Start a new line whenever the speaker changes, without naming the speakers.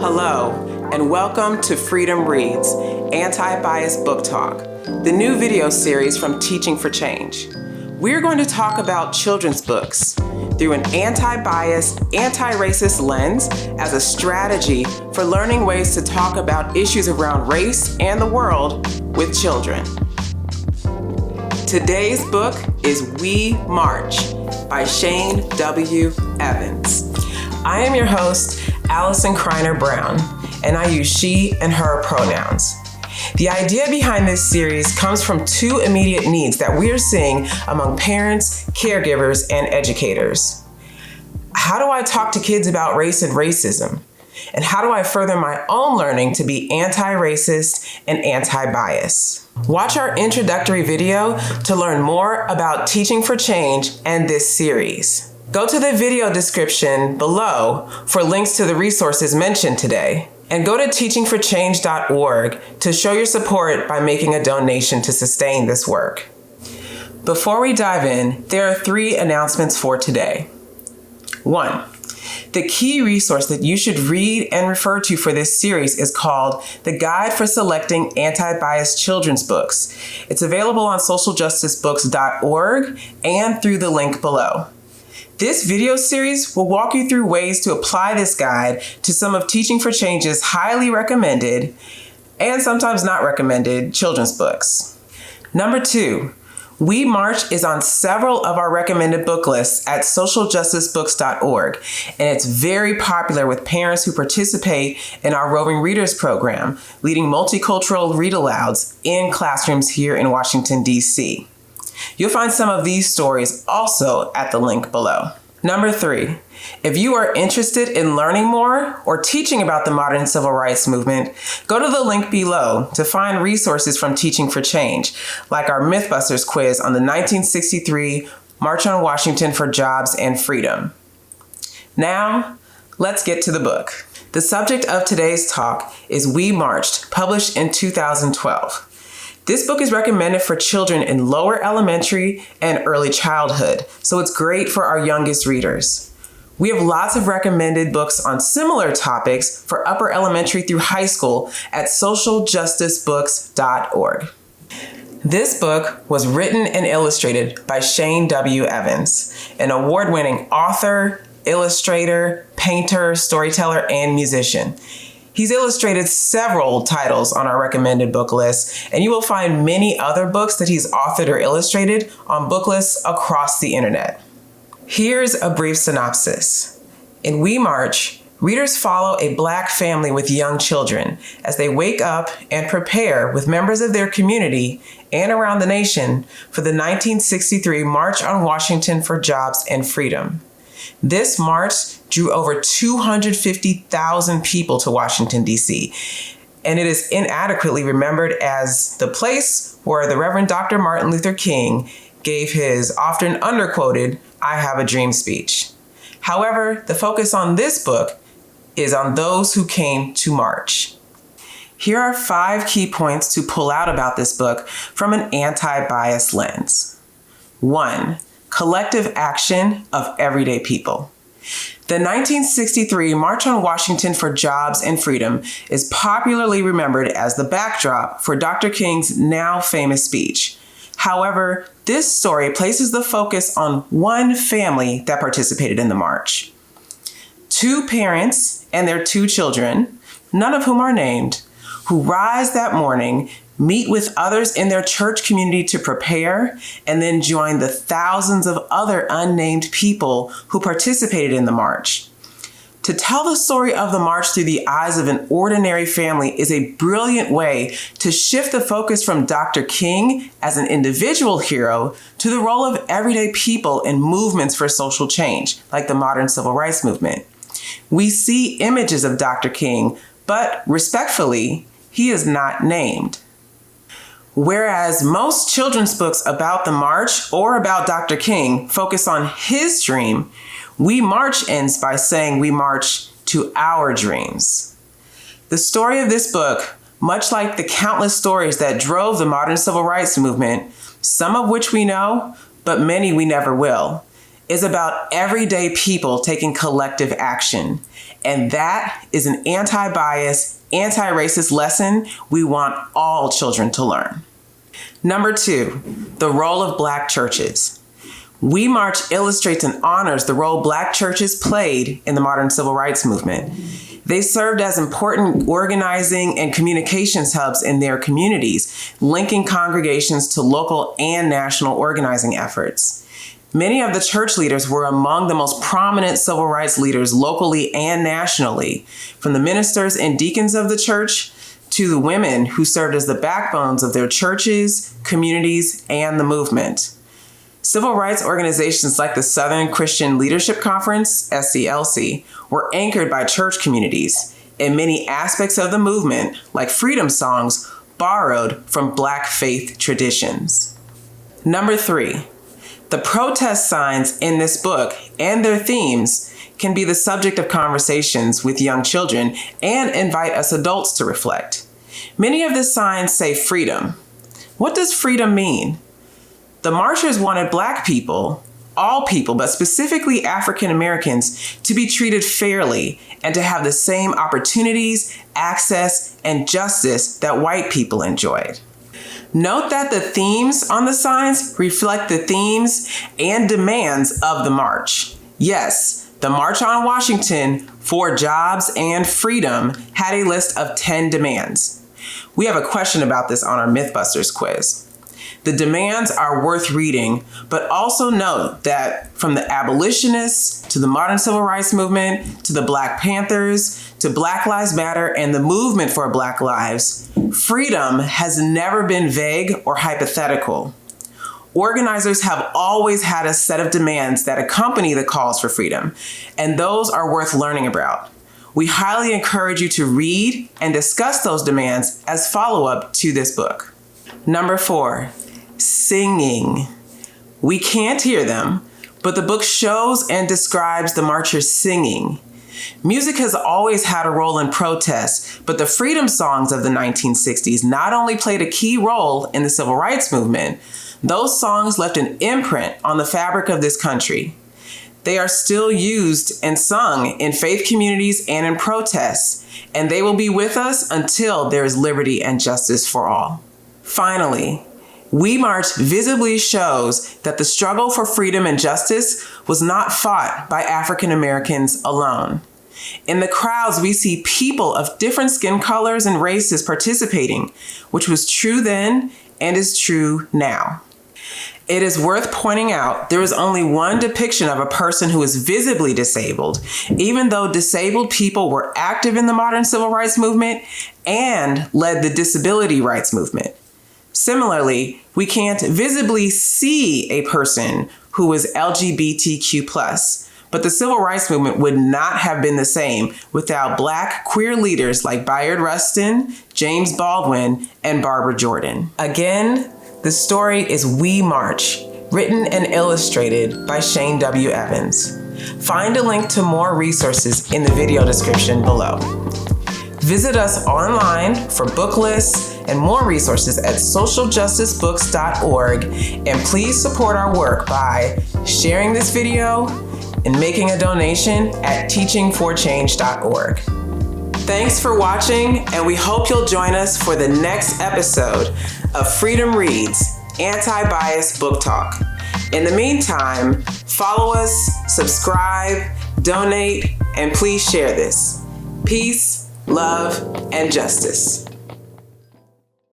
Hello, and welcome to Freedom Reads, Anti-Bias Book Talk, the new video series from Teaching for Change. We're going to talk about children's books through an anti-bias, anti-racist lens as a strategy for learning ways to talk about issues around race and the world with children. Today's book is We March by Shane W. Evans. I am your host, Allison Kreiner Brown, and I use she and her pronouns. The idea behind this series comes from two immediate needs that we are seeing among parents, caregivers, and educators. How do I talk to kids about race and racism? And how do I further my own learning to be anti-racist and anti-bias? Watch our introductory video to learn more about Teaching for Change and this series. Go to the video description below for links to the resources mentioned today. And go to teachingforchange.org to show your support by making a donation to sustain this work. Before we dive in, there are 3 announcements for today. 1. The key resource that you should read and refer to for this series is called The Guide for Selecting Anti-Bias Children's Books. It's available on socialjusticebooks.org and through the link below. This video series will walk you through ways to apply this guide to some of Teaching for Change's highly recommended and sometimes not recommended children's books. Number 2, We March is on several of our recommended book lists at socialjusticebooks.org, and it's very popular with parents who participate in our Roving Readers program, leading multicultural read-alouds in classrooms here in Washington, D.C. You'll find some of these stories also at the link below. Number 3, if you are interested in learning more or teaching about the modern civil rights movement, go to the link below to find resources from Teaching for Change, like our Mythbusters quiz on the 1963 March on Washington for Jobs and Freedom. Now, let's get to the book. The subject of today's talk is We Marched, published in 2012. This book is recommended for children in lower elementary and early childhood, so it's great for our youngest readers. We have lots of recommended books on similar topics for upper elementary through high school at socialjusticebooks.org. This book was written and illustrated by Shane W. Evans, an award-winning author, illustrator, painter, storyteller, and musician. He's illustrated several titles on our recommended book list, and you will find many other books that he's authored or illustrated on book lists across the internet. Here's a brief synopsis. In We March, readers follow a Black family with young children as they wake up and prepare with members of their community and around the nation for the 1963 March on Washington for Jobs and Freedom. This march drew over 250,000 people to Washington, D.C., and it is inadequately remembered as the place where the Reverend Dr. Martin Luther King gave his often underquoted I Have a Dream speech. However, the focus on this book is on those who came to march. Here are 5 key points to pull out about this book from an anti-bias lens. 1. Collective action of everyday people. The 1963 March on Washington for Jobs and Freedom is popularly remembered as the backdrop for Dr. King's now famous speech. However, this story places the focus on one family that participated in the march. 2 parents and their 2 children, none of whom are named, who rise that morning, meet with others in their church community to prepare, and then join the thousands of other unnamed people who participated in the march. To tell the story of the march through the eyes of an ordinary family is a brilliant way to shift the focus from Dr. King as an individual hero to the role of everyday people in movements for social change, like the modern civil rights movement. We see images of Dr. King, but respectfully, he is not named. Whereas most children's books about the march or about Dr. King focus on his dream, We March ends by saying we march to our dreams. The story of this book, much like the countless stories that drove the modern civil rights movement, some of which we know, but many we never will, is about everyday people taking collective action And that is an anti-bias, anti-racist lesson we want all children to learn. Number 2, the role of Black churches. We March illustrates and honors the role Black churches played in the modern civil rights movement. They served as important organizing and communications hubs in their communities, linking congregations to local and national organizing efforts. Many of the church leaders were among the most prominent civil rights leaders locally and nationally, from the ministers and deacons of the church to the women who served as the backbones of their churches, communities, and the movement. Civil rights organizations like the Southern Christian Leadership Conference, SCLC, were anchored by church communities, and many aspects of the movement, like freedom songs, borrowed from Black faith traditions. Number 3, the protest signs in this book and their themes can be the subject of conversations with young children and invite us adults to reflect. Many of the signs say freedom. What does freedom mean? The marchers wanted Black people, all people, but specifically African Americans, to be treated fairly and to have the same opportunities, access, and justice that white people enjoyed. Note that the themes on the signs reflect the themes and demands of the march. Yes, the March on Washington for Jobs and Freedom had a list of 10 demands. We have a question about this on our Mythbusters quiz. The demands are worth reading, but also note that from the abolitionists to the modern civil rights movement to the Black Panthers to Black Lives Matter and the movement for Black lives, freedom has never been vague or hypothetical. Organizers have always had a set of demands that accompany the calls for freedom, and those are worth learning about. We highly encourage you to read and discuss those demands as follow-up to this book. Number 4, singing. We can't hear them, but the book shows and describes the marchers singing. Music has always had a role in protest, but the freedom songs of the 1960s not only played a key role in the civil rights movement, those songs left an imprint on the fabric of this country. They are still used and sung in faith communities and in protests, and they will be with us until there is liberty and justice for all. Finally, We March visibly shows that the struggle for freedom and justice was not fought by African Americans alone. In the crowds, we see people of different skin colors and races participating, which was true then and is true now. It is worth pointing out there is only one depiction of a person who is visibly disabled, even though disabled people were active in the modern civil rights movement and led the disability rights movement. Similarly, we can't visibly see a person who is LGBTQ+, but the civil rights movement would not have been the same without Black queer leaders like Bayard Rustin, James Baldwin, and Barbara Jordan. Again, the story is We March, written and illustrated by Shane W. Evans. Find a link to more resources in the video description below. Visit us online for book lists and more resources at socialjusticebooks.org, and please support our work by sharing this video and making a donation at teachingforchange.org. Thanks for watching, and we hope you'll join us for the next episode of Freedom Reads, Anti-Bias Book Talk. In the meantime, follow us, subscribe, donate, and please share this. Peace, love, and justice.